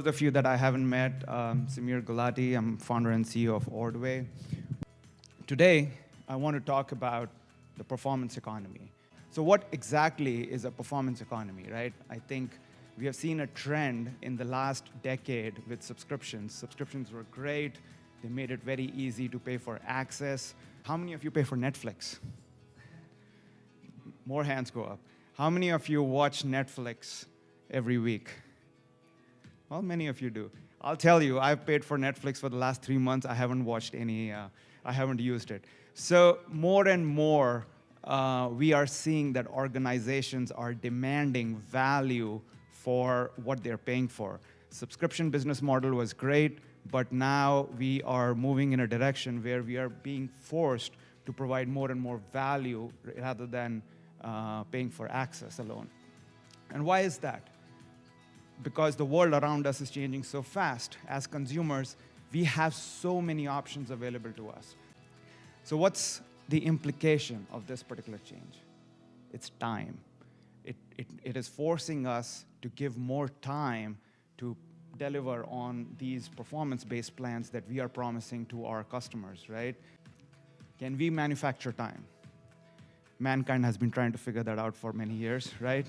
those of you that I haven't met, Sameer Gulati, I'm founder and CEO of Ordway. Today, I want to talk about the performance economy. So what exactly is a performance economy, right? I think we have seen a trend in the last decade with subscriptions. Subscriptions were great. They made it very easy to pay for access. How many of you pay for Netflix? More hands go up. How many of you watch Netflix every week? Well, many of you do. I'll tell you, I've paid for Netflix for the last 3 months. I haven't watched any, I haven't used it. So more and more, we are seeing that organizations are demanding value for what they're paying for. Subscription business model was great, but now we are moving in a direction where we are being forced to provide more and more value rather than paying for access alone. And why is that? Because the world around us is changing so fast. As consumers, we have so many options available to us. So what's the implication of this particular change? It's time. It is forcing us to give more time to deliver on these performance-based plans that we are promising to our customers, right? Can we manufacture time? Mankind has been trying to figure that out for many years, right?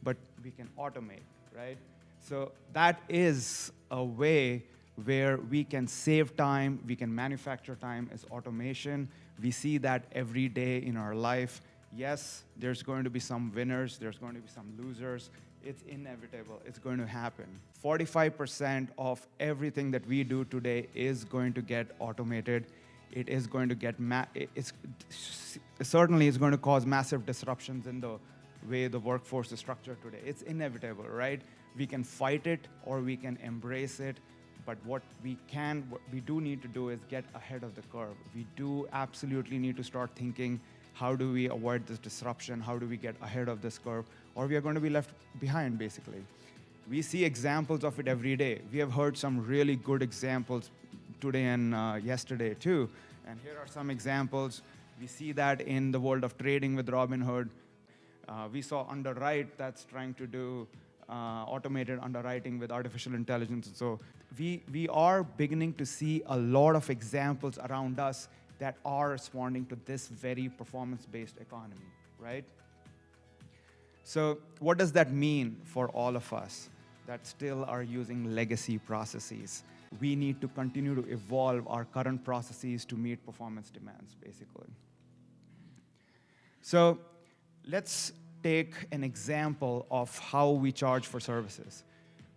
But we can automate, right? So that is a way where we can save time, we can manufacture time as automation. We see that every day in our life. Yes, there's going to be some winners, there's going to be some losers. It's inevitable, it's going to happen. 45% of everything that we do today is going to get automated. It is going to get, certainly it's going to cause massive disruptions in the way the workforce is structured today. It's inevitable, right? We can fight it or we can embrace it, but what we do need to do is get ahead of the curve. We do absolutely need to start thinking, how do we avoid this disruption? How do we get ahead of this curve? Or we are going to be left behind, basically. We see examples of it every day. We have heard some really good examples today and yesterday too. And here are some examples. We see that in the world of trading with Robinhood. We saw Underwrite that's trying to do automated underwriting with artificial intelligence. And so we are beginning to see a lot of examples around us that are responding to this very performance-based economy, right? So what does that mean for all of us that still are using legacy processes? We need to continue to evolve our current processes to meet performance demands, basically. So let's take an example of how we charge for services.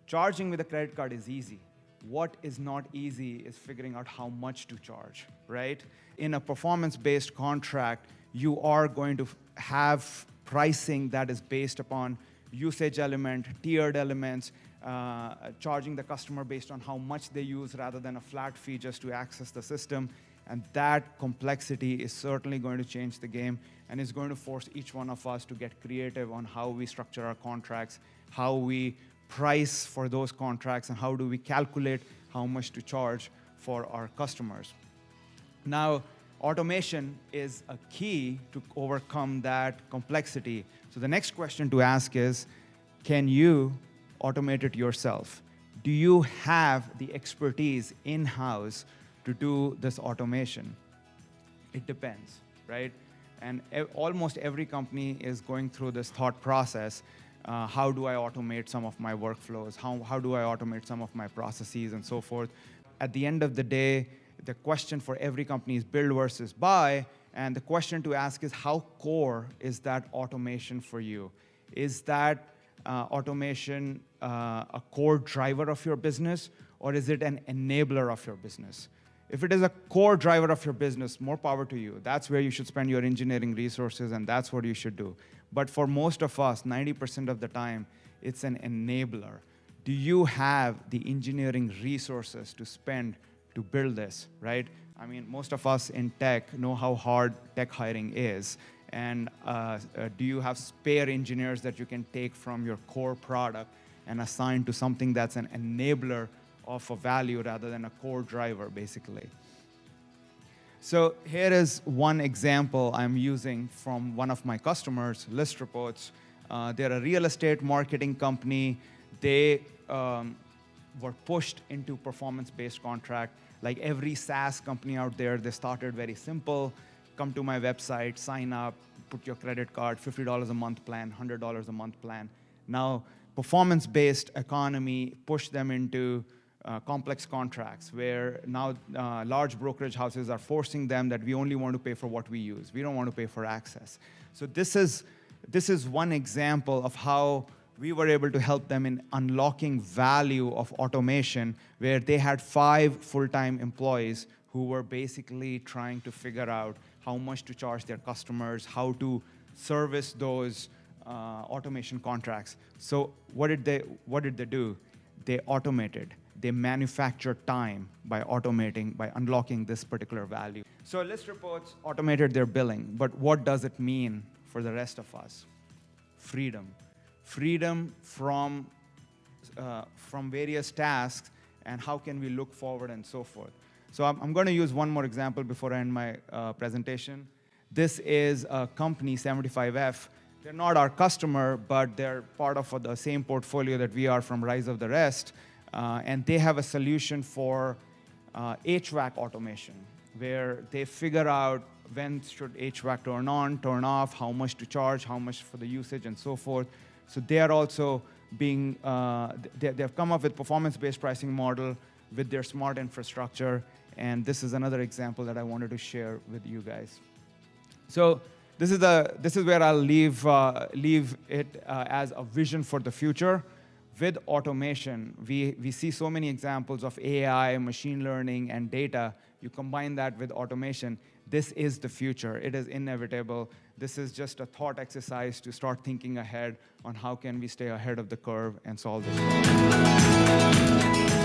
Charging with a credit card is easy. What is not easy is figuring out how much to charge, right? In a performance-based contract, you are going to have pricing that is based upon usage element, tiered elements, charging the customer based on how much they use rather than a flat fee just to access the system. And that complexity is certainly going to change the game and is going to force each one of us to get creative on how we structure our contracts, how we price for those contracts, and how do we calculate how much to charge for our customers. Now, automation is a key to overcome that complexity. So the next question to ask is, can you automate it yourself? Do you have the expertise in-house to do this automation? It depends, right? And almost every company is going through this thought process. How do I automate some of my workflows? How do I automate some of my processes and so forth? At the end of the day, the question for every company is build versus buy. And the question to ask is, how core is that automation for you? Is that automation a core driver of your business, or is it an enabler of your business? If it is a core driver of your business, more power to you. That's where you should spend your engineering resources, and that's what you should do. But for most of us, 90% of the time, it's an enabler. Do you have the engineering resources to spend to build this, right? I mean, most of us in tech know how hard tech hiring is. And do you have spare engineers that you can take from your core product and assign to something that's an enabler of a value rather than a core driver, basically? So here is one example I'm using from one of my customers, List Reports. They're a real estate marketing company. they were pushed into performance-based contract. Like every SaaS company out there, they started very simple. Come to my website, sign up, put your credit card, $50 a month plan, $100 a month plan. Now, performance-based economy pushed them into complex contracts where now large brokerage houses are forcing them that we only want to pay for what we use. We don't want to pay for access. So this is one example of how we were able to help them in unlocking value of automation, where they had 5 full-time employees who were basically trying to figure out how much to charge their customers, how to service those automation contracts. So what did they do? They automated. They manufactured time by automating, by unlocking this particular value. So List Reports automated their billing, but what does it mean for the rest of us? Freedom. Freedom from various tasks, and how can we look forward and so forth. So I'm going to use one more example before I end my presentation. This is a company, 75F. They're not our customer, but they're part of the same portfolio that we are from Rise of the Rest. And they have a solution for HVAC automation, where they figure out when should HVAC turn on, turn off, how much to charge, how much for the usage, and so forth. So they are also being, they've come up with performance-based pricing model with their smart infrastructure. And this is another example that I wanted to share with you guys. So this is where I'll leave it as a vision for the future. With automation, we see so many examples of AI, machine learning, and data. You combine that with automation. This is the future. It is inevitable. This is just a thought exercise to start thinking ahead on how can we stay ahead of the curve and solve this problem.